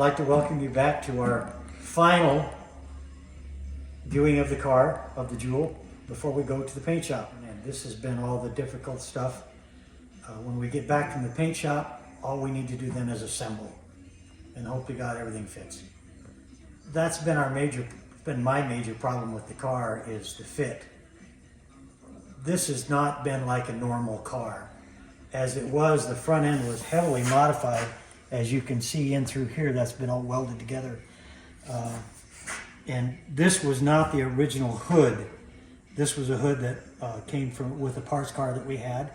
like to welcome you back to our final viewing of the car, of the Jewel, before we go to the paint shop. And this has been all the difficult stuff. When we get back from the paint shop, all we need to do then is assemble and hope to God everything fits. That's been my major problem with the car, is the fit. This has not been like a normal car. As it was, the front end was heavily modified. As you can see in through here, that's been all welded together. And this was not the original hood. This was a hood that came with a parts car that we had.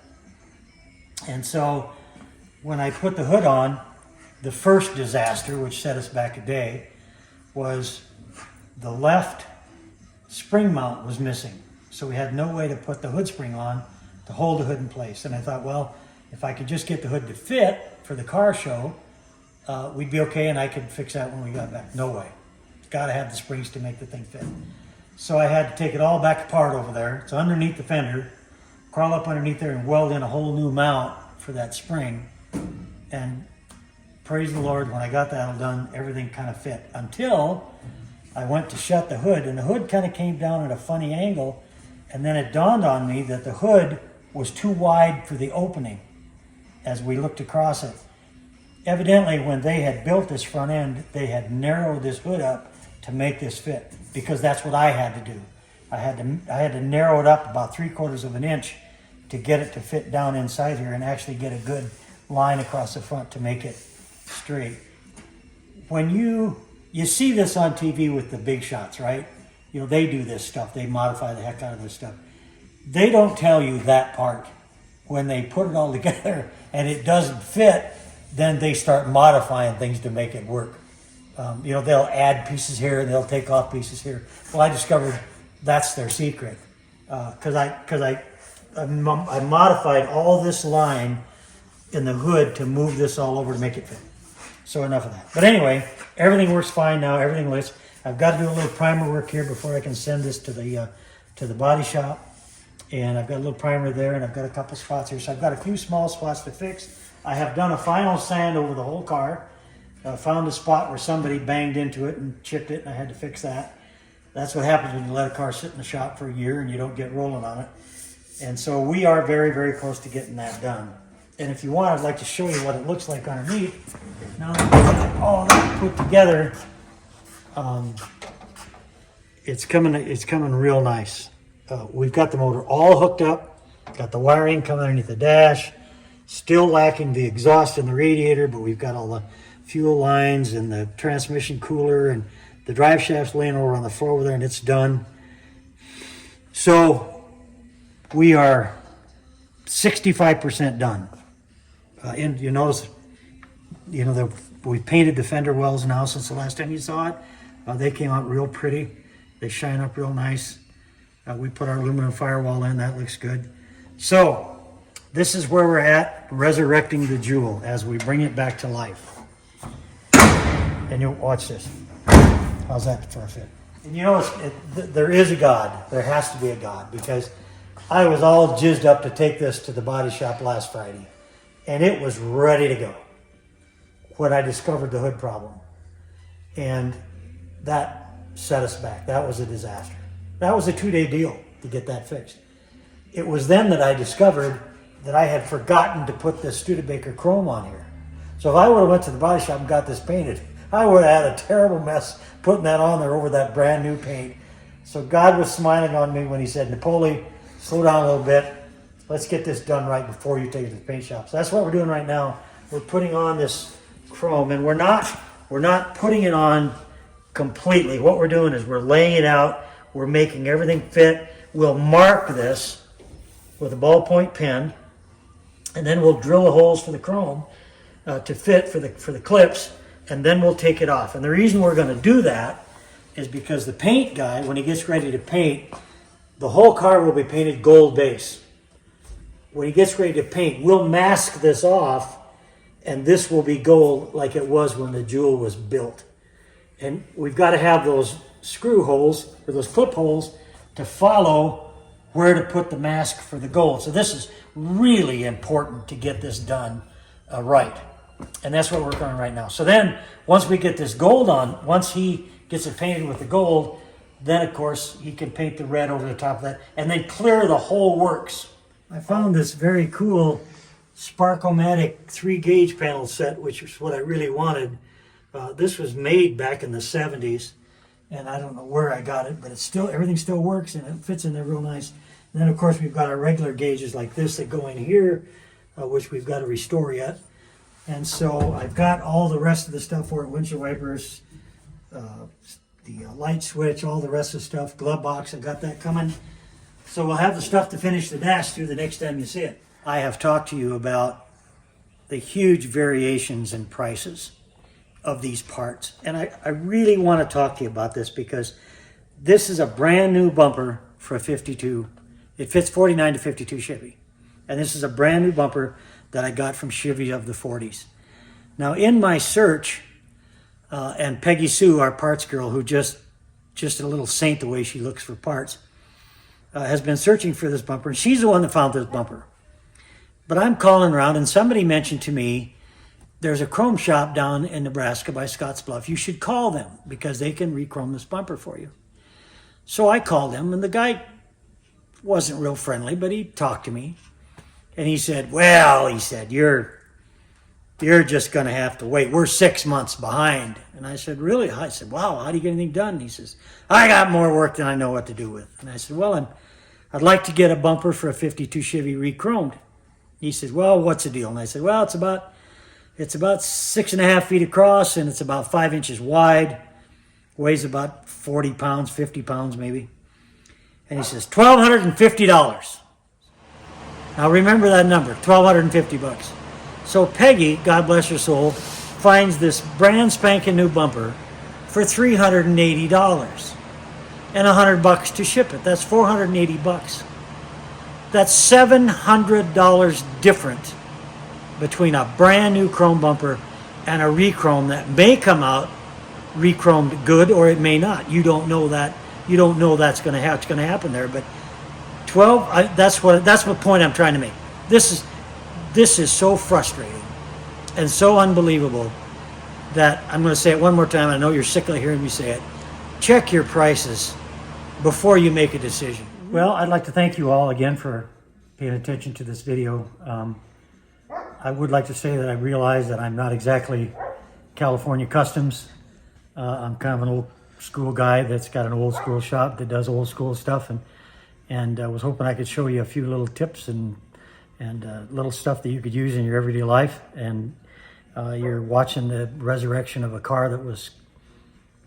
And so when I put the hood on, the first disaster, which set us back a day, was the left spring mount was missing. So we had no way to put the hood spring on to hold the hood in place. And I thought, well, if I could just get the hood to fit for the car show, we'd be okay, and I could fix that when we got back. No way. It's got to have the springs to make the thing fit. So I had to take it all back apart over there. It's underneath the fender, crawl up underneath there and weld in a whole new mount for that spring. And praise the Lord, when I got that all done, everything kind of fit, until I went to shut the hood, and the hood kind of came down at a funny angle. And then it dawned on me that the hood was too wide for the opening as we looked across it. Evidently, when they had built this front end, they had narrowed this hood up to make this fit, because that's what I had to do. I had to narrow it up about 3/4 of an inch to get it to fit down inside here and actually get a good line across the front to make it straight. When you see this on TV with the big shots, right? You know, they do this stuff. They modify the heck out of this stuff. They don't tell you that part. When they put it all together and it doesn't fit, then they start modifying things to make it work. You know, they'll add pieces here and they'll take off pieces here. Well, I discovered that's their secret, because I modified all this line in the hood to move this all over to make it fit. So enough of that. But anyway, everything works fine now. Everything looks. I've got to do a little primer work here before I can send this to the body shop. And I've got a little primer there, and I've got a couple spots here. So I've got a few small spots to fix. I have done a final sand over the whole car. Found a spot where somebody banged into it and chipped it, and I had to fix that. That's what happens when you let a car sit in the shop for a year and you don't get rolling on it. And so we are very, very close to getting that done. And if you want, I'd like to show you what it looks like underneath. Now that we get all that put together, it's coming real nice. We've got the motor all hooked up, got the wiring coming underneath the dash, still lacking the exhaust in the radiator, but we've got all the fuel lines and the transmission cooler, and the drive shaft's laying over on the floor over there, and it's done. So we are 65% done. And you notice, you know, we painted the fender wells now since the last time you saw it. They came out real pretty. They shine up real nice. We put our aluminum firewall in. That looks good. So this is where we're at, resurrecting the Jewel as we bring it back to life. And you watch this. How's that for a fit? And you know, there is a God. There has to be a God, because I was all jizzed up to take this to the body shop last Friday, and it was ready to go when I discovered the hood problem. And that set us back. That was a disaster. That was a 2-day deal to get that fixed. It was then that I discovered that I had forgotten to put this Studebaker chrome on here. So if I would have went to the body shop and got this painted, I would have had a terrible mess putting that on there over that brand new paint. So God was smiling on me when he said, Napoli, slow down a little bit. Let's get this done right before you take it to the paint shop. So that's what we're doing right now. We're putting on this chrome, and we're not putting it on completely. What we're doing is we're laying it out. We're making everything fit. We'll mark this with a ballpoint pen, and then we'll drill the holes for the chrome to fit for the clips, and then we'll take it off. And the reason we're going to do that is because the paint guy, when he gets ready to paint, the whole car will be painted gold base. When he gets ready to paint, we'll mask this off, and this will be gold like it was when the Jewel was built. And we've got to have those screw holes, or those clip holes, to follow where to put the mask for the gold. So this is really important to get this done right. And that's what we're working on right now. So then, once we get this gold on, once he gets it painted with the gold, then of course he can paint the red over the top of that and then clear the whole works. I found this very cool Sparkomatic 3-gauge panel set, which is what I really wanted. This was made back in the 70s, and I don't know where I got it, but it's still, everything still works and it fits in there real nice. And then of course we've got our regular gauges like this that go in here, which we've got to restore yet. And so I've got all the rest of the stuff for it, windshield wipers, the light switch, all the rest of the stuff, glove box, I've got that coming. So we'll have the stuff to finish the dash through the next time you see it. I have talked to you about the huge variations in prices of these parts. And I really want to talk to you about this because this is a brand new bumper for a 52. It fits 49 to 52 Chevy. And this is a brand new bumper that I got from Chevy of the 40s. Now in my search, and Peggy Sue, our parts girl, who just a little saint the way she looks for parts, has been searching for this bumper, and she's the one that found this bumper. But I'm calling around, and somebody mentioned to me, there's a chrome shop down in Nebraska by Scottsbluff. You should call them because they can re-chrome this bumper for you. So I called him, and the guy wasn't real friendly, but he talked to me. And he said, well, he said, you're just going to have to wait. We're 6 months behind. And I said, really? I said, wow, how do you get anything done? And he says, I got more work than I know what to do with. And I said, well, I'd like to get a bumper for a 52 Chevy re-chromed. He said, well, what's the deal? And I said, well, it's about 6.5 feet across, and it's about 5 inches wide. Weighs about 40 pounds, 50 pounds maybe. And he says, $1,250. Now remember that number, $1,250. So Peggy, God bless her soul, finds this brand spanking new bumper for $380 and $100 to ship it. That's $480. That's $700 different between a brand new chrome bumper and a re-chrome that may come out re-chromed good, or it may not. You don't know that. You don't know that's going to happen there. But that's what point I'm trying to make. This is so frustrating and so unbelievable that I'm going to say it one more time. I know you're sick of hearing me say it. Check your prices before you make a decision. Well, I'd like to thank you all again for paying attention to this video. I would like to say that I realize that I'm not exactly California Customs. I'm kind of an old school guy that's got an old school shop that does old school stuff, and I was hoping I could show you a few little tips and little stuff that you could use in your everyday life. And you're watching the resurrection of a car that was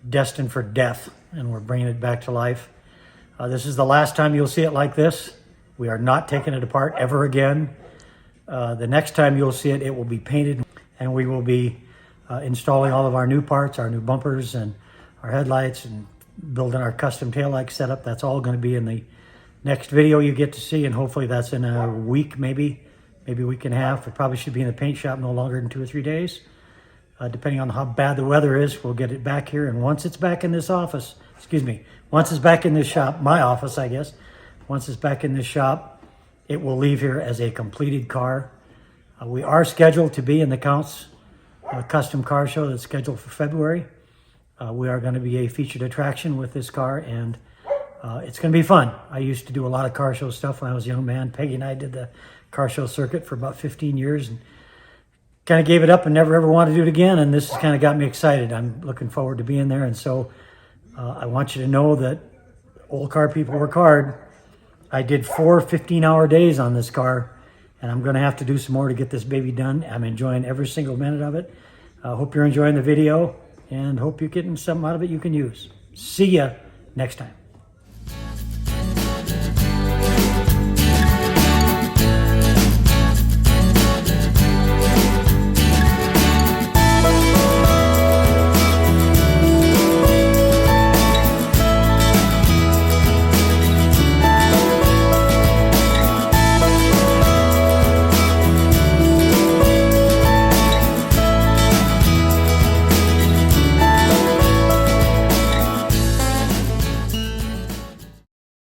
destined for death, and we're bringing it back to life. This is the last time you'll see it like this. We are not taking it apart ever again. The next time you'll see it, it will be painted, and we will be installing all of our new parts, our new bumpers and our headlights, and building our custom taillight setup. That's all going to be in the next video you get to see, and hopefully that's in a week, maybe a week and a half. It probably should be in the paint shop no longer than 2 or 3 days. Depending on how bad the weather is, we'll get it back here. And once it's back in this office, once it's back in this shop, my office, I guess, once it's back in this shop, it will leave here as a completed car. We are scheduled to be in the Counts Custom Car Show that's scheduled for February. We are going to be a featured attraction with this car, and it's going to be fun. I used to do a lot of car show stuff when I was a young man. Peggy and I did the car show circuit for about 15 years and kind of gave it up and never ever wanted to do it again, and this has kind of got me excited. I'm looking forward to being there, and so I want you to know that old car people work hard. I did 4 15-hour days on this car, and I'm going to have to do some more to get this baby done. I'm enjoying every single minute of it. I hope you're enjoying the video, and hope you're getting something out of it you can use. See ya next time.